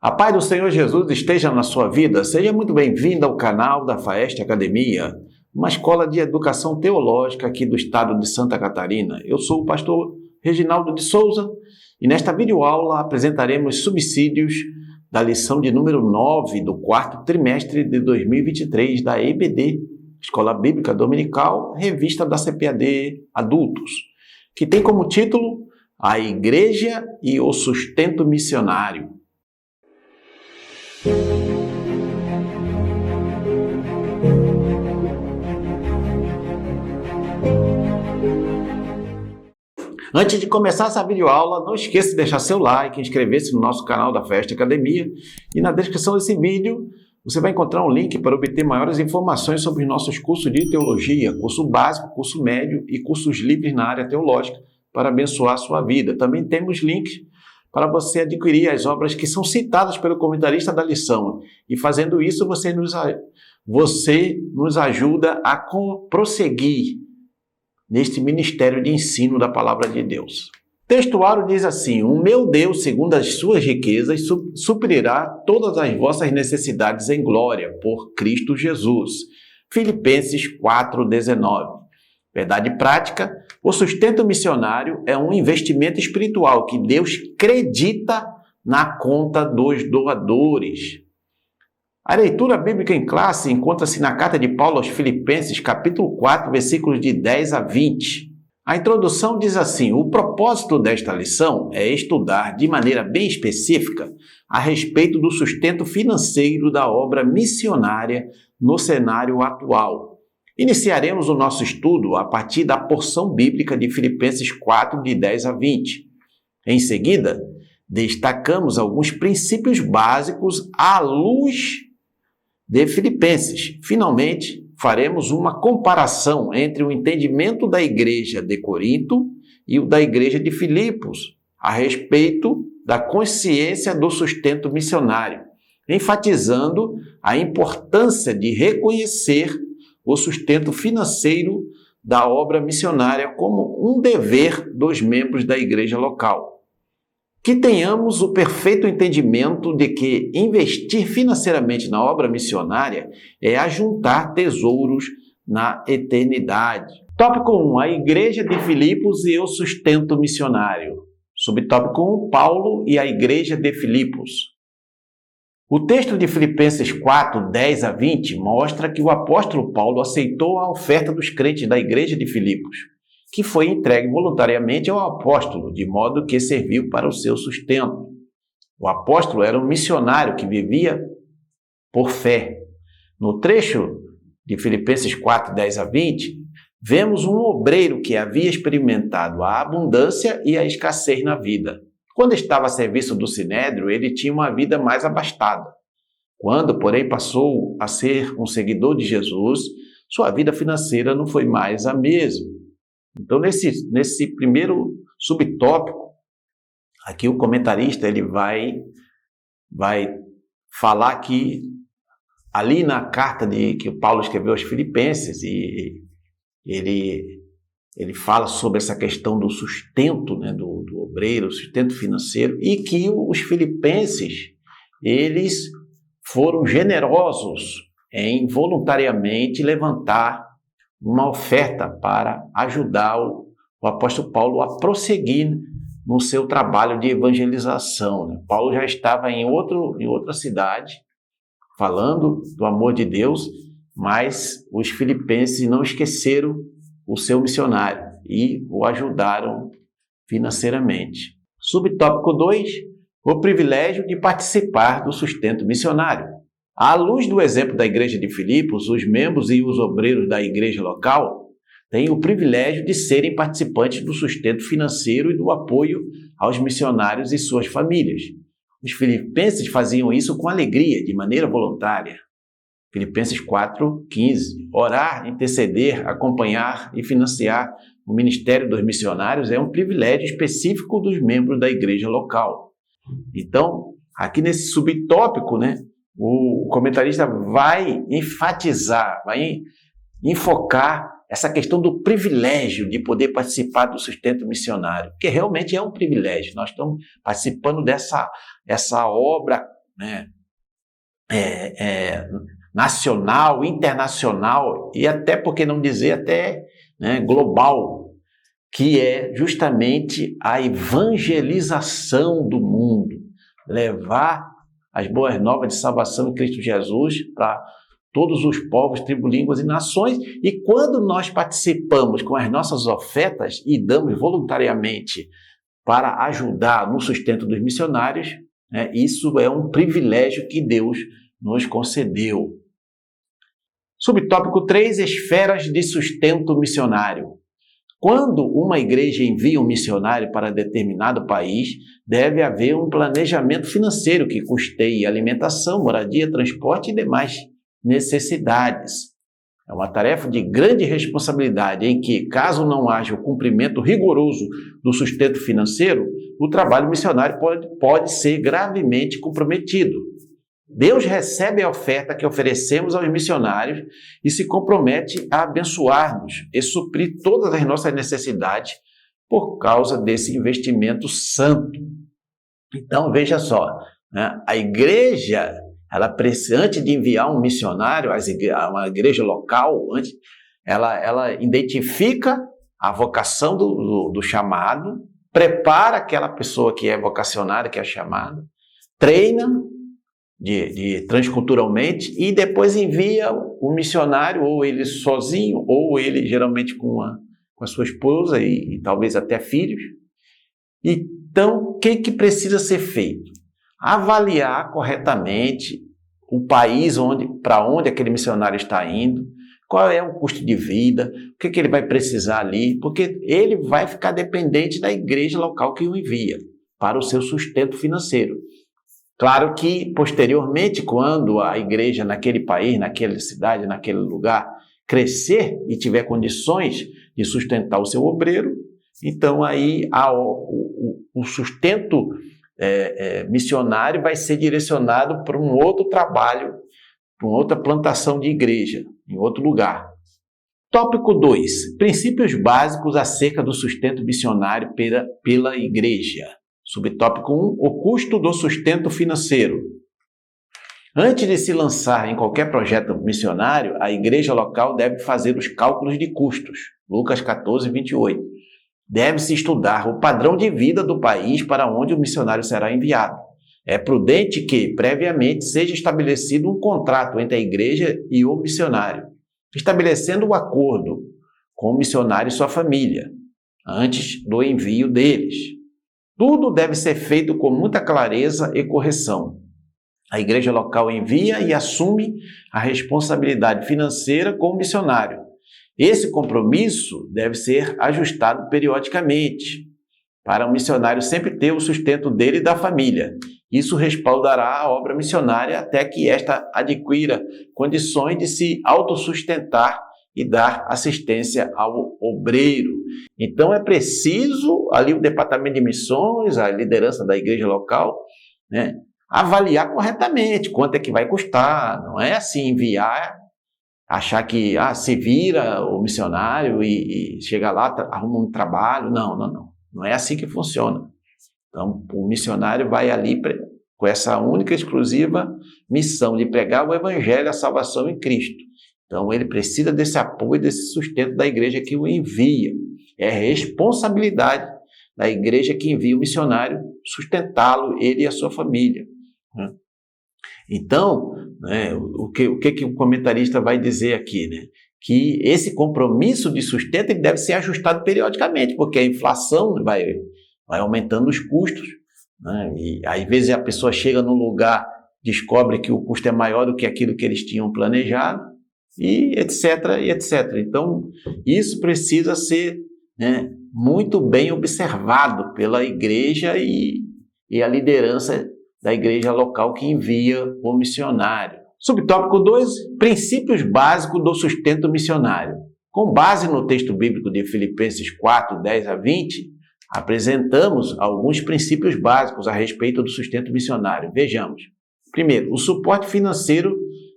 A paz do Senhor Jesus esteja na sua vida. Seja muito bem-vindo ao canal da Faeste Academia, uma escola de educação teológica aqui do estado de Santa Catarina. Eu sou o pastor Reginaldo de Souza e nesta videoaula apresentaremos subsídios da lição de número 9 do quarto trimestre de 2023 da EBD, Escola Bíblica Dominical, revista da CPAD Adultos, que tem como título A Igreja e o Sustento Missionário. Antes de começar essa videoaula, não esqueça de deixar seu like, inscrever-se no nosso canal da Faeste Academia e na descrição desse vídeo você vai encontrar um link para obter maiores informações sobre os nossos cursos de teologia, curso básico, curso médio e cursos livres na área teológica para abençoar a sua vida. Também temos links para você adquirir as obras que são citadas pelo comentarista da lição. E fazendo isso, você nos ajuda a prosseguir neste ministério de ensino da Palavra de Deus. O textuário diz assim: o meu Deus, segundo as suas riquezas, suprirá todas as vossas necessidades em glória, por Cristo Jesus. Filipenses 4,19. Verdade prática, o sustento missionário é um investimento espiritual que Deus acredita na conta dos doadores. A leitura bíblica em classe encontra-se na carta de Paulo aos Filipenses, capítulo 4, versículos de 10 a 20. A introdução diz assim: o propósito desta lição é estudar de maneira bem específica a respeito do sustento financeiro da obra missionária no cenário atual. Iniciaremos o nosso estudo a partir da porção bíblica de Filipenses 4, de 10 a 20. Em seguida, destacamos alguns princípios básicos à luz de Filipenses. Finalmente, faremos uma comparação entre o entendimento da igreja de Corinto e o da igreja de Filipos a respeito da consciência do sustento missionário, enfatizando a importância de reconhecer o sustento financeiro da obra missionária como um dever dos membros da igreja local. Que tenhamos o perfeito entendimento de que investir financeiramente na obra missionária é ajuntar tesouros na eternidade. Tópico 1. A igreja de Filipos e o sustento missionário. Subtópico 1. Paulo e a igreja de Filipos. O texto de Filipenses 4, 10 a 20 mostra que o apóstolo Paulo aceitou a oferta dos crentes da igreja de Filipos, que foi entregue voluntariamente ao apóstolo, de modo que serviu para o seu sustento. O apóstolo era um missionário que vivia por fé. No trecho de Filipenses 4, 10 a 20, vemos um obreiro que havia experimentado a abundância e a escassez na vida. Quando estava a serviço do Sinédrio, ele tinha uma vida mais abastada. Quando, porém, passou a ser um seguidor de Jesus, sua vida financeira não foi mais a mesma. Então, nesse primeiro subtópico, aqui o comentarista ele vai falar que ali na carta que o Paulo escreveu aos Filipenses, e ele fala sobre essa questão do sustento, né, do obreiro, o sustento financeiro, e que os filipenses, eles foram generosos em voluntariamente levantar uma oferta para ajudar o apóstolo Paulo a prosseguir no seu trabalho de evangelização, né? Paulo já estava em outra cidade, falando do amor de Deus, mas os filipenses não esqueceram o seu missionário e o ajudaram financeiramente. Subtópico 2, o privilégio de participar do sustento missionário. À luz do exemplo da igreja de Filipos, os membros e os obreiros da igreja local têm o privilégio de serem participantes do sustento financeiro e do apoio aos missionários e suas famílias. Os filipenses faziam isso com alegria, de maneira voluntária. Filipenses 4:15. Orar, interceder, acompanhar e financiar o ministério dos missionários é um privilégio específico dos membros da igreja local. Então, aqui nesse subtópico, né, o comentarista vai enfatizar, vai enfocar essa questão do privilégio de poder participar do sustento missionário, que realmente é um privilégio. Nós estamos participando dessa obra né, nacional, internacional e até, por que não dizer, até, né, global, que é justamente a evangelização do mundo, levar as boas novas de salvação em Cristo Jesus para todos os povos, tribos, línguas e nações. E quando nós participamos com as nossas ofertas e damos voluntariamente para ajudar no sustento dos missionários, né, isso é um privilégio que Deus nos concedeu. Subtópico 3, esferas de sustento missionário. Quando uma igreja envia um missionário para determinado país, deve haver um planejamento financeiro que custeie alimentação, moradia, transporte e demais necessidades. É uma tarefa de grande responsabilidade em que, caso não haja o cumprimento rigoroso do sustento financeiro, o trabalho missionário pode ser gravemente comprometido. Deus recebe a oferta que oferecemos aos missionários e se compromete a abençoar-nos e suprir todas as nossas necessidades por causa desse investimento santo. Então, veja só, né? A igreja, ela precisa, antes de enviar um missionário a uma igreja local, ela identifica a vocação do chamado, prepara aquela pessoa que é vocacionada, que é chamada, treina transculturalmente e depois envia o missionário, ou ele sozinho, ou ele geralmente com a sua esposa e talvez até filhos. Então, o que precisa ser feito? Avaliar corretamente o país para onde aquele missionário está indo, qual é o custo de vida, o que ele vai precisar ali, porque ele vai ficar dependente da igreja local que o envia para o seu sustento financeiro. Claro que, posteriormente, quando a igreja naquele país, naquela cidade, naquele lugar, crescer e tiver condições de sustentar o seu obreiro, então aí o sustento missionário vai ser direcionado para um outro trabalho, para uma outra plantação de igreja, em outro lugar. Tópico 2. Princípios básicos acerca do sustento missionário pela igreja. Subtópico 1, o custo do sustento financeiro. Antes de se lançar em qualquer projeto missionário, a igreja local deve fazer os cálculos de custos. Lucas 14, 28. Deve-se estudar o padrão de vida do país para onde o missionário será enviado. É prudente que, previamente, seja estabelecido um contrato entre a igreja e o missionário, estabelecendo um acordo com o missionário e sua família, antes do envio deles. Tudo deve ser feito com muita clareza e correção. A igreja local envia e assume a responsabilidade financeira com o missionário. Esse compromisso deve ser ajustado periodicamente, para o missionário sempre ter o sustento dele e da família. Isso respaldará a obra missionária até que esta adquira condições de se autossustentar e dar assistência ao obreiro. Então é preciso ali o departamento de missões, a liderança da igreja local, né, avaliar corretamente quanto é que vai custar. Não é assim enviar, achar que se vira o missionário e chega lá, arruma um trabalho. Não é assim que funciona. Então o missionário vai ali com essa única e exclusiva missão de pregar o evangelho, a salvação em Cristo. Então ele precisa desse apoio, desse sustento da igreja que o envia. É responsabilidade da igreja que envia o missionário sustentá-lo, ele e a sua família. Então, o que o comentarista vai dizer aqui? Né? Que esse compromisso de sustento ele deve ser ajustado periodicamente, porque a inflação vai aumentando os custos, né? E às vezes a pessoa chega num lugar, descobre que o custo é maior do que aquilo que eles tinham planejado, e etc, e etc. Então, isso precisa ser, né, muito bem observado pela igreja e a liderança da igreja local que envia o missionário. Subtópico 2, princípios básicos do sustento missionário. Com base no texto bíblico de Filipenses 4, 10 a 20, apresentamos alguns princípios básicos a respeito do sustento missionário. Vejamos. Primeiro, o suporte financeiro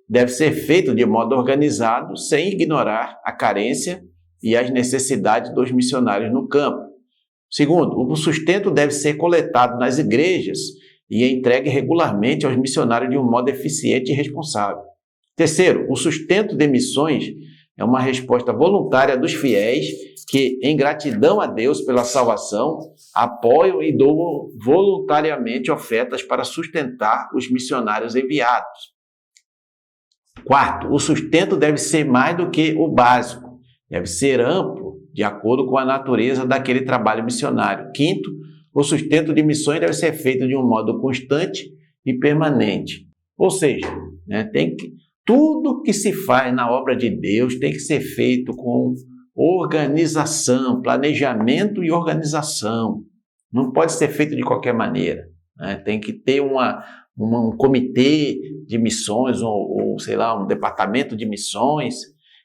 deve ser feito de modo organizado, sem ignorar a carência e as necessidades dos missionários no campo. Segundo, o sustento deve ser coletado nas igrejas e é entregue regularmente aos missionários de um modo eficiente e responsável. Terceiro, o sustento de missões é uma resposta voluntária dos fiéis que, em gratidão a Deus pela salvação, apoiam e doam voluntariamente ofertas para sustentar os missionários enviados. Quarto, o sustento deve ser mais do que o básico, deve ser amplo, de acordo com a natureza daquele trabalho missionário. Quinto, o sustento de missões deve ser feito de um modo constante e permanente. Ou seja, tudo que se faz na obra de Deus tem que ser feito com organização, planejamento e organização. Não pode ser feito de qualquer maneira. Tem que ter um comitê de missões ou, sei lá, um departamento de missões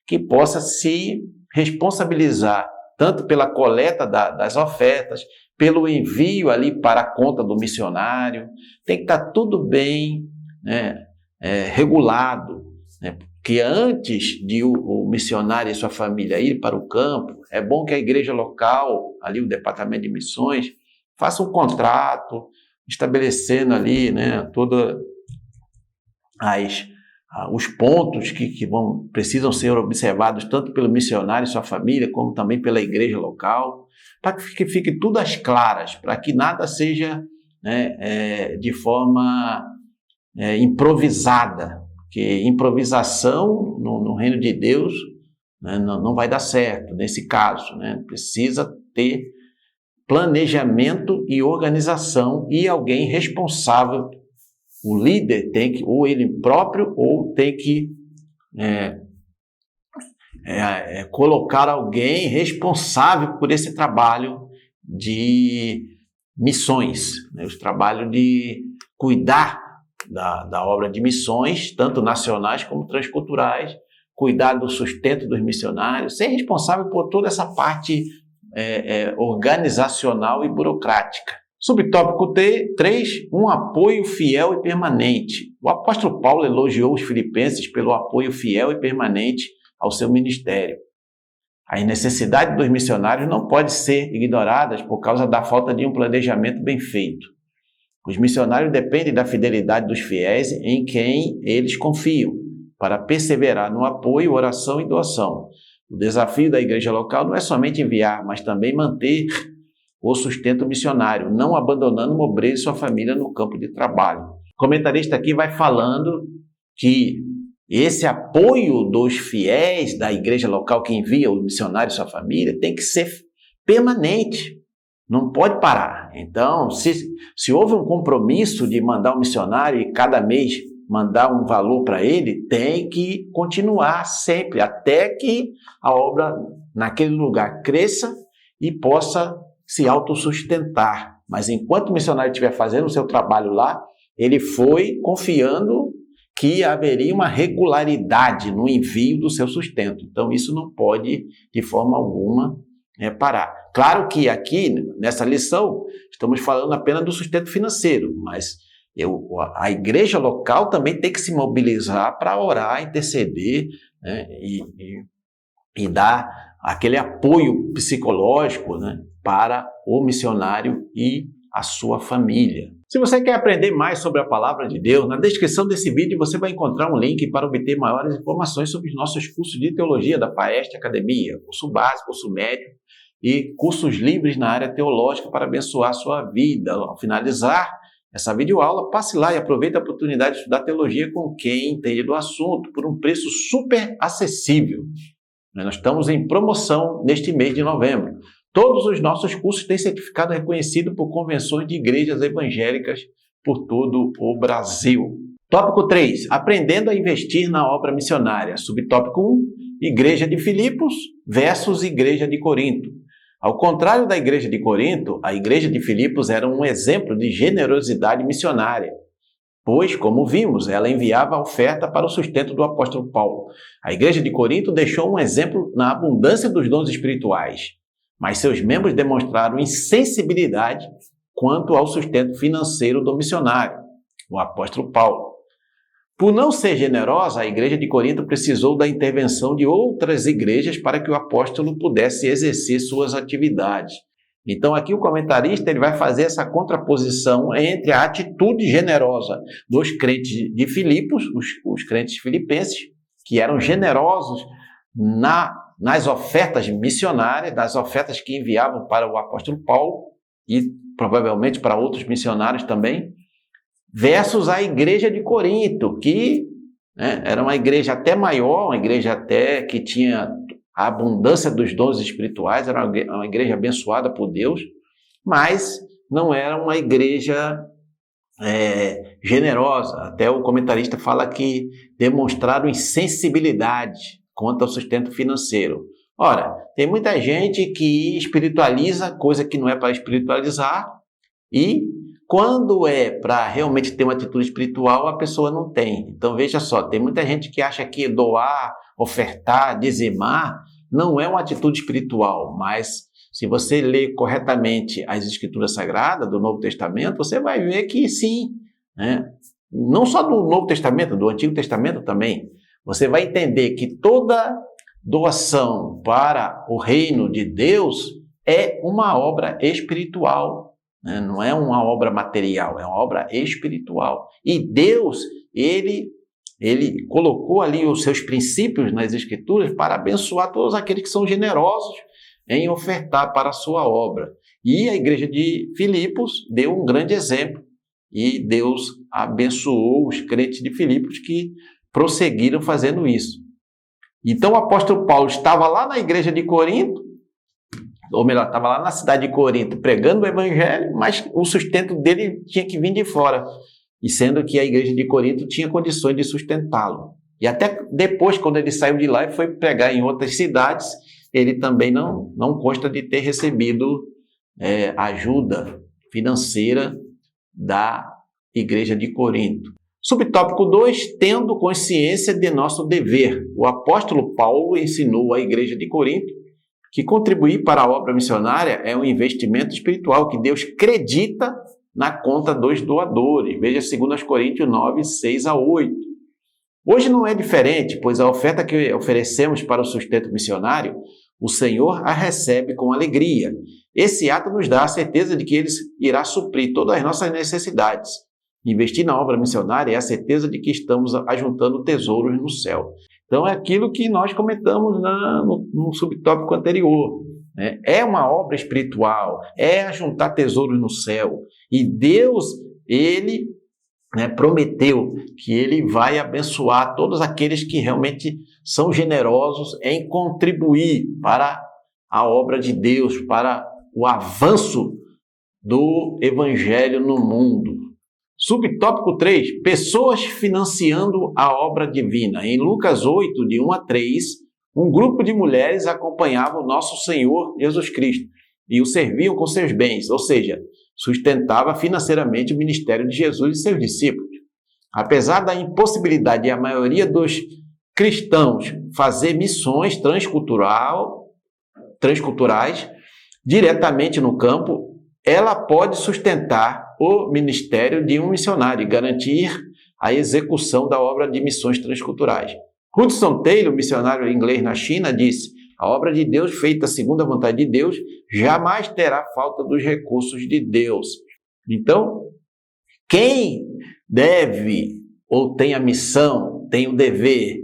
que possa se responsabilizar tanto pela coleta das ofertas, pelo envio ali para a conta do missionário. Tem que estar tudo bem regulado, porque antes de o missionário e sua família ir para o campo, é bom que a igreja local, ali o departamento de missões, faça um contrato, estabelecendo ali todos os pontos que precisam ser observados tanto pelo missionário e sua família, como também pela igreja local, para que fique tudo às claras, para que nada seja de forma improvisada, porque improvisação no reino de Deus não vai dar certo nesse caso. Precisa ter planejamento e organização e alguém responsável. O líder tem que, ou ele próprio, ou tem que colocar alguém responsável por esse trabalho de missões, o trabalho de cuidar da obra de missões, tanto nacionais como transculturais, cuidar do sustento dos missionários, ser responsável por toda essa parte organizacional e burocrática. Subtópico 3, um apoio fiel e permanente. O apóstolo Paulo elogiou os filipenses pelo apoio fiel e permanente ao seu ministério. As necessidades dos missionários não podem ser ignoradas por causa da falta de um planejamento bem feito. Os missionários dependem da fidelidade dos fiéis em quem eles confiam, para perseverar no apoio, oração e doação. O desafio da igreja local não é somente enviar, mas também manter o sustento missionário, não abandonando o obreiro e sua família no campo de trabalho. O comentarista aqui vai falando que esse apoio dos fiéis da igreja local que envia o missionário e sua família tem que ser permanente, não pode parar. Então, se houve um compromisso de mandar um missionário e cada mês mandar um valor para ele, tem que continuar sempre, até que a obra naquele lugar cresça e possa se autossustentar. Mas enquanto o missionário estiver fazendo o seu trabalho lá, ele foi confiando que haveria uma regularidade no envio do seu sustento. Então, isso não pode, de forma alguma, parar. Claro que aqui, nessa lição, estamos falando apenas do sustento financeiro, mas a igreja local também tem que se mobilizar para orar, interceder, e dar aquele apoio psicológico, para o missionário e a sua família. Se você quer aprender mais sobre a palavra de Deus, na descrição desse vídeo você vai encontrar um link para obter maiores informações sobre os nossos cursos de teologia da Faeste Academia, curso básico, curso médio e cursos livres na área teológica para abençoar a sua vida. Ao finalizar essa videoaula, passe lá e aproveite a oportunidade de estudar teologia com quem entende do assunto por um preço super acessível. Nós estamos em promoção neste mês de novembro. Todos os nossos cursos têm certificado reconhecido por convenções de igrejas evangélicas por todo o Brasil. Tópico 3. Aprendendo a investir na obra missionária. Subtópico 1. Igreja de Filipos versus Igreja de Corinto. Ao contrário da igreja de Corinto, a igreja de Filipos era um exemplo de generosidade missionária, pois, como vimos, ela enviava a oferta para o sustento do apóstolo Paulo. A igreja de Corinto deixou um exemplo na abundância dos dons espirituais, mas seus membros demonstraram insensibilidade quanto ao sustento financeiro do missionário, o apóstolo Paulo. Por não ser generosa, a igreja de Corinto precisou da intervenção de outras igrejas para que o apóstolo pudesse exercer suas atividades. Então aqui o comentarista ele vai fazer essa contraposição entre a atitude generosa dos crentes de Filipos, os crentes filipenses, que eram generosos nas ofertas missionárias, das ofertas que enviavam para o apóstolo Paulo e provavelmente para outros missionários também, versus a igreja de Corinto, que era uma igreja até maior, uma igreja até que tinha a abundância dos dons espirituais, era uma igreja abençoada por Deus, mas não era uma igreja generosa. Até o comentarista fala que demonstraram insensibilidade quanto ao sustento financeiro. Ora, tem muita gente que espiritualiza coisa que não é para espiritualizar e quando é para realmente ter uma atitude espiritual, a pessoa não tem. Então veja só, tem muita gente que acha que doar, ofertar, dizimar não é uma atitude espiritual, mas se você ler corretamente as Escrituras Sagradas do Novo Testamento, você vai ver que sim, não só do Novo Testamento, do Antigo Testamento também. Você vai entender que toda doação para o reino de Deus é uma obra espiritual, não é uma obra material, é uma obra espiritual. E Deus, Ele colocou ali os seus princípios nas Escrituras para abençoar todos aqueles que são generosos em ofertar para a sua obra. E a igreja de Filipos deu um grande exemplo e Deus abençoou os crentes de Filipos que prosseguiram fazendo isso. Então o apóstolo Paulo estava lá na igreja de Corinto, ou melhor, estava lá na cidade de Corinto pregando o evangelho, mas o sustento dele tinha que vir de fora, e sendo que a igreja de Corinto tinha condições de sustentá-lo. E até depois, quando ele saiu de lá e foi pregar em outras cidades, ele também não consta de ter recebido ajuda financeira da igreja de Corinto. Subtópico 2, tendo consciência de nosso dever. O apóstolo Paulo ensinou à igreja de Corinto que contribuir para a obra missionária é um investimento espiritual que Deus acredita na conta dos doadores. Veja 2 Coríntios 9, 6 a 8. Hoje não é diferente, pois a oferta que oferecemos para o sustento missionário, o Senhor a recebe com alegria. Esse ato nos dá a certeza de que Ele irá suprir todas as nossas necessidades. Investir na obra missionária é a certeza de que estamos ajuntando tesouros no céu. Então é aquilo que nós comentamos no subtópico anterior. É uma obra espiritual, é ajuntar tesouros no céu. E Deus, Ele prometeu que Ele vai abençoar todos aqueles que realmente são generosos em contribuir para a obra de Deus, para o avanço do Evangelho no mundo. Subtópico 3, pessoas financiando a obra divina. Em Lucas 8, de 1 a 3, um grupo de mulheres acompanhava o nosso Senhor Jesus Cristo e o serviam com seus bens, ou seja, sustentava financeiramente o ministério de Jesus e seus discípulos. Apesar da impossibilidade de a maioria dos cristãos fazer missões transculturais diretamente no campo, ela pode sustentar o ministério de um missionário e garantir a execução da obra de missões transculturais. Hudson Taylor, missionário inglês na China, disse: a obra de Deus feita segundo a vontade de Deus jamais terá falta dos recursos de Deus. Então, quem deve ou tem a missão, tem o dever,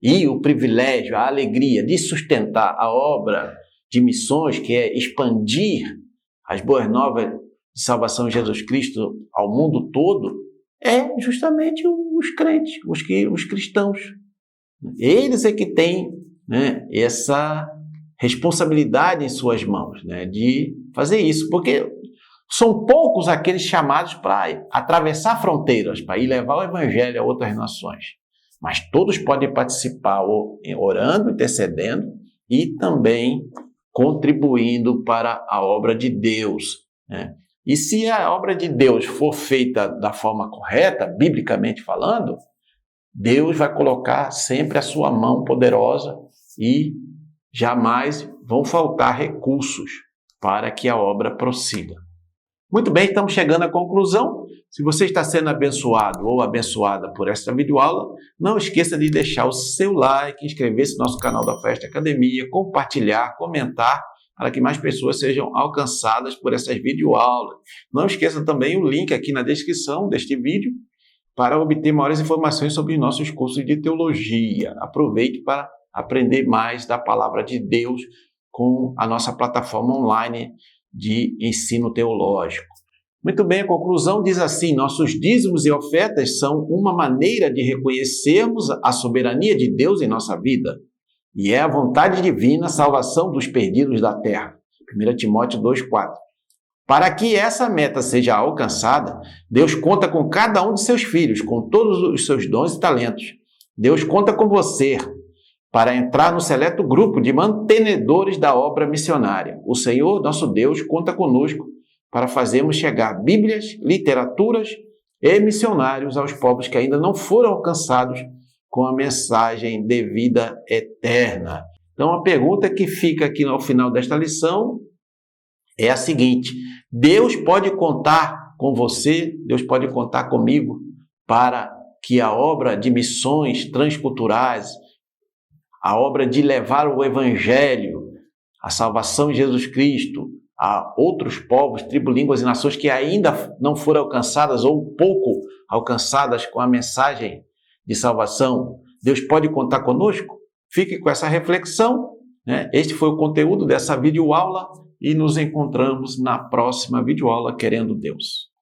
e o privilégio, a alegria de sustentar a obra de missões, que é expandir as boas novas de salvação de Jesus Cristo ao mundo todo, é justamente os crentes, os cristãos. Eles é que têm essa responsabilidade em suas mãos, de fazer isso, porque são poucos aqueles chamados para atravessar fronteiras, para ir levar o evangelho a outras nações. Mas todos podem participar orando, intercedendo e também contribuindo para a obra de Deus. E se a obra de Deus for feita da forma correta, biblicamente falando, Deus vai colocar sempre a sua mão poderosa e jamais vão faltar recursos para que a obra prossiga. Muito bem, estamos chegando à conclusão. Se você está sendo abençoado ou abençoada por esta videoaula, não esqueça de deixar o seu like, inscrever-se no nosso canal da Festa Academia, compartilhar, comentar para que mais pessoas sejam alcançadas por essas videoaulas. Não esqueça também o link aqui na descrição deste vídeo para obter maiores informações sobre os nossos cursos de teologia. Aproveite para aprender mais da palavra de Deus com a nossa plataforma online de ensino teológico. Muito bem, a conclusão diz assim: nossos dízimos e ofertas são uma maneira de reconhecermos a soberania de Deus em nossa vida. E é a vontade divina a salvação dos perdidos da terra. 1 Timóteo 2,4. Para que essa meta seja alcançada, Deus conta com cada um de seus filhos, com todos os seus dons e talentos. Deus conta com você para entrar no seleto grupo de mantenedores da obra missionária. O Senhor, nosso Deus, conta conosco para fazermos chegar Bíblias, literaturas e missionários aos povos que ainda não foram alcançados com a mensagem de vida eterna. Então, a pergunta que fica aqui ao final desta lição é a seguinte: Deus pode contar com você, Deus pode contar comigo para que a obra de missões transculturais, a obra de levar o Evangelho, a salvação em Jesus Cristo a outros povos, tribos, línguas e nações que ainda não foram alcançadas ou pouco alcançadas com a mensagem de salvação, Deus pode contar conosco? Fique com essa reflexão, né? Este foi o conteúdo dessa videoaula e nos encontramos na próxima videoaula, querendo Deus.